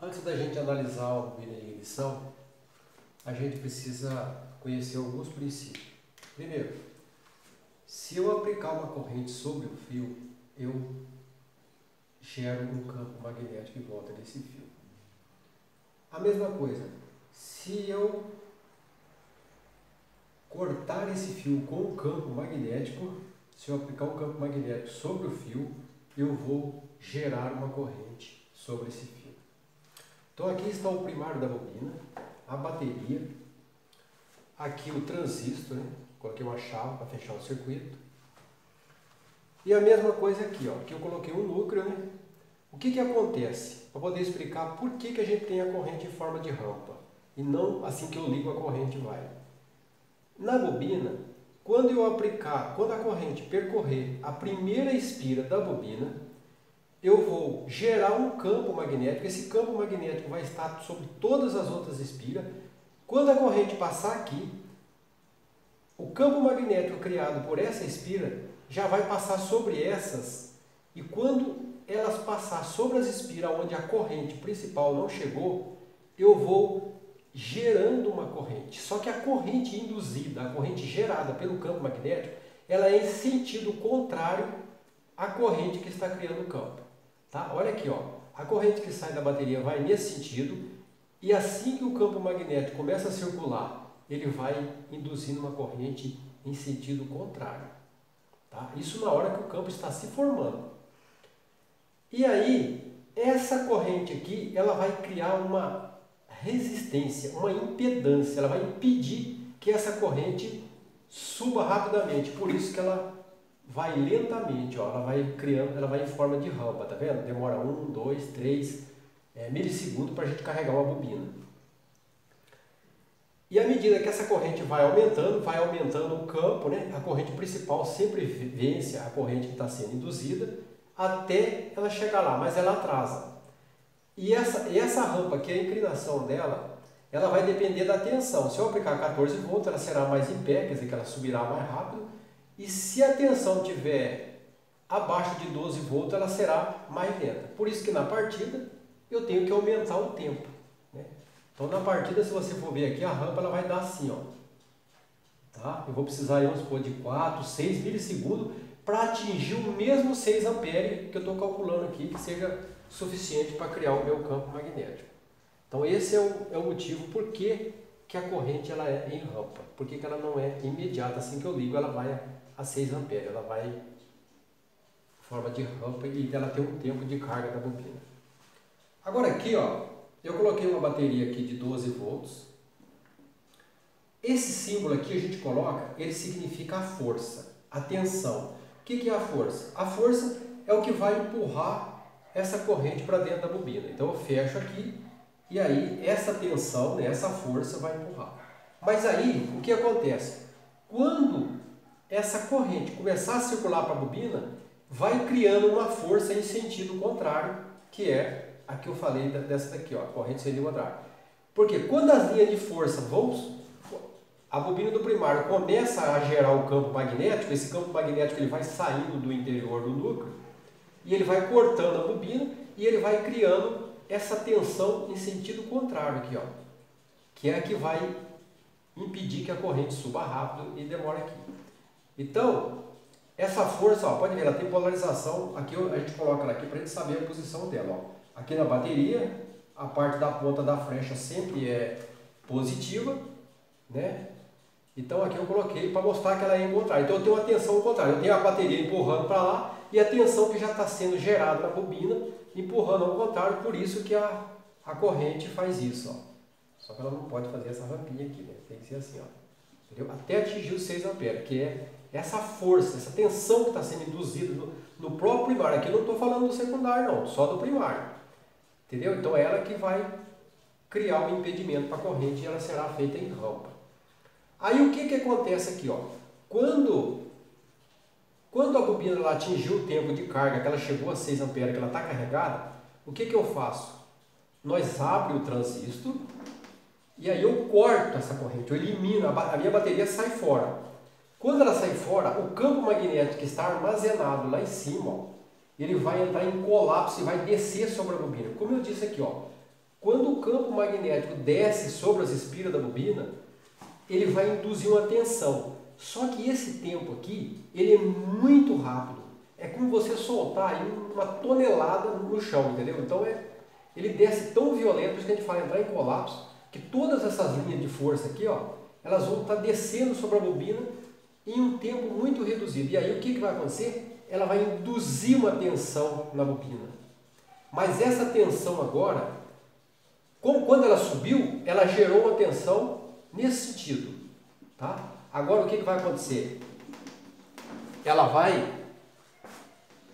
Antes da gente analisar a bobina de ignição, a gente precisa conhecer alguns princípios. Primeiro, se eu aplicar uma corrente sobre o fio, eu gero um campo magnético em volta desse fio. A mesma coisa, se eu cortar esse fio com o campo magnético, se eu aplicar um campo magnético sobre o fio, eu vou gerar uma corrente sobre esse fio. Então aqui está o primário da bobina, a bateria, aqui o transistor, né? Coloquei uma chave para fechar o circuito. E a mesma coisa aqui, ó, aqui eu coloquei um núcleo, né? O que acontece? Para poder explicar por que a gente tem a corrente em forma de rampa e não assim que eu ligo a corrente vai. Na bobina, quando a corrente percorrer a primeira espira da bobina, eu vou gerar um campo magnético. Esse campo magnético vai estar sobre todas as outras espiras. Quando a corrente passar aqui, o campo magnético criado por essa espira já vai passar sobre essas. E quando elas passar sobre as espiras onde a corrente principal não chegou, eu vou gerando uma corrente. Só que a corrente induzida, a corrente gerada pelo campo magnético, ela é em sentido contrário à corrente que está criando o campo. Tá? Olha aqui, ó. A corrente que sai da bateria vai nesse sentido e assim que o campo magnético começa a circular, ele vai induzindo uma corrente em sentido contrário. Tá? Isso na hora que o campo está se formando. E aí, essa corrente aqui, ela vai criar uma resistência, uma impedância, ela vai impedir que essa corrente suba rapidamente. Por isso que ela vai lentamente, ó, ela vai criando, ela vai em forma de rampa, tá vendo? Demora 1, 2, 3 milissegundos para a gente carregar uma bobina. E à medida que essa corrente vai aumentando o campo, né? A corrente principal sempre vence a corrente que está sendo induzida até ela chegar lá, mas ela atrasa. E essa rampa, que é a inclinação dela, ela vai depender da tensão. Se eu aplicar 14 volts, ela será mais em pé, quer dizer que ela subirá mais rápido. E se a tensão estiver abaixo de 12 volts, ela será mais lenta. Por isso que na partida eu tenho que aumentar o tempo, né? Então na partida, se você for ver aqui, a rampa ela vai dar assim, ó. Tá? Eu vou precisar, vamos supor, de 4, 6 milissegundos para atingir o mesmo 6 amperes que eu estou calculando aqui, que seja suficiente para criar o meu campo magnético. Então esse é o motivo por que a corrente ela é em rampa. Por que ela não é imediata? Assim que eu ligo, ela vai a 6 amperes. Ela vai em forma de rampa e ela tem um tempo de carga da bobina. Agora aqui, ó, eu coloquei uma bateria aqui de 12 volts. Esse símbolo aqui a gente coloca, ele significa a força, a tensão. O que é a força? A força é o que vai empurrar essa corrente para dentro da bobina. Então eu fecho aqui e aí essa tensão, né, essa força vai empurrar. Mas aí o que acontece? Quando essa corrente começar a circular para a bobina, vai criando uma força em sentido contrário, que é a que eu falei dessa daqui, ó, corrente em sentido contrário. Porque quando as linhas de força a bobina do primário começa a gerar o campo magnético, esse campo magnético ele vai saindo do interior do núcleo e ele vai cortando a bobina e ele vai criando essa tensão em sentido contrário aqui, ó, que é a que vai impedir que a corrente suba rápido e demore aqui. Então, essa força, ó, pode ver, ela tem polarização, aqui a gente coloca ela aqui para a gente saber a posição dela. Ó. Aqui na bateria, a parte da ponta da flecha sempre é positiva, né? Então aqui eu coloquei para mostrar que ela é em contrário. Então eu tenho uma tensão ao contrário, eu tenho a bateria empurrando para lá e a tensão que já está sendo gerada na bobina empurrando ao contrário, por isso que a corrente faz isso, ó. Só que ela não pode fazer essa rampinha aqui, né? Tem que ser assim, ó. Entendeu? Até atingir os 6 amperes, que é essa força, essa tensão que está sendo induzida no próprio primário. Aqui eu não estou falando do secundário, não, só do primário. Entendeu? Então é ela que vai criar o impedimento para a corrente e ela será feita em rampa. Aí o que acontece aqui, ó? Quando a bobina ela atingiu o tempo de carga, que ela chegou a 6 amperes, que ela está carregada, o que eu faço? Nós abrimos o transistor e aí eu corto essa corrente, eu elimino, a minha bateria sai fora. Quando ela sai fora, o campo magnético que está armazenado lá em cima, ó, ele vai entrar em colapso e vai descer sobre a bobina. Como eu disse aqui, ó, Quando o campo magnético desce sobre as espiras da bobina, ele vai induzir uma tensão. Só que esse tempo aqui, ele é muito rápido. É como você soltar aí uma tonelada no chão, entendeu? Então ele desce tão violento, por isso que a gente fala entrar em colapso, que todas essas linhas de força aqui, ó, elas vão estar descendo sobre a bobina em um tempo muito reduzido. E aí o que vai acontecer? Ela vai induzir uma tensão na bobina. Mas essa tensão agora, quando ela subiu, ela gerou uma tensão nesse sentido. Tá? Agora o que vai acontecer? Ela vai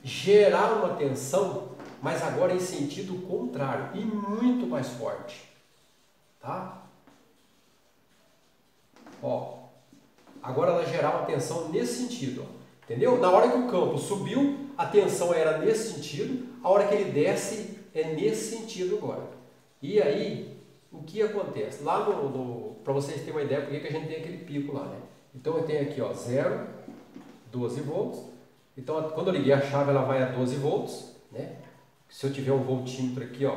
gerar uma tensão, mas agora em sentido contrário e muito mais forte. Tá? Ó, agora ela gerar uma tensão nesse sentido. Ó. Entendeu? Na hora que o campo subiu, a tensão era nesse sentido, a hora que ele desce é nesse sentido agora. E aí, o que acontece? Lá para vocês terem uma ideia por que a gente tem aquele pico lá, né? Então eu tenho aqui, ó, 0, 12 volts. Então quando eu liguei a chave ela vai a 12 volts, né? Se eu tiver um voltímetro aqui, ó,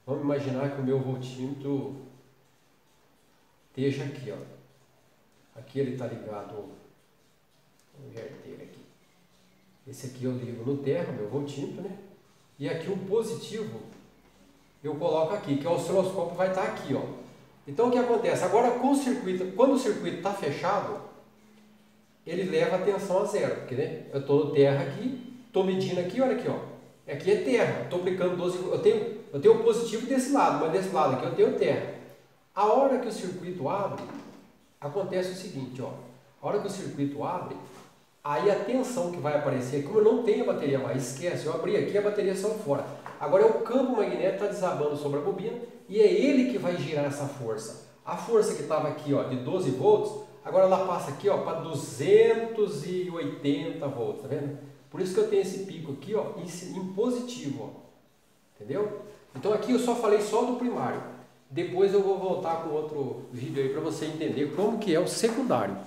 vamos imaginar que o meu voltímetro esteja aqui, ó. Aqui ele está ligado, vou inverter aqui. Esse aqui eu ligo no terra, meu voltímetro, né? E aqui o positivo eu coloco aqui, que o osciloscópio vai estar aqui, ó. Então o que acontece? Agora com o circuito, quando o circuito está fechado, ele leva a tensão a zero, porque né, eu estou no terra aqui, estou medindo aqui, olha aqui, ó. Aqui é terra, estou aplicando 12, eu tenho o positivo desse lado, mas desse lado aqui eu tenho terra. A hora que o circuito abre, acontece o seguinte, ó. A hora que o circuito abre, aí a tensão que vai aparecer, como eu não tenho a bateria mais, esquece, eu abri aqui a bateria saiu fora. Agora é o campo magnético está desabando sobre a bobina e é ele que vai girar essa força. A força que estava aqui, ó, de 12 volts, agora ela passa aqui, ó, para 280 volts, tá vendo? Por isso que eu tenho esse pico aqui, ó, em positivo, ó. Entendeu? Então aqui eu só falei só do primário. Depois eu vou voltar com outro vídeo aí para você entender como que é o secundário.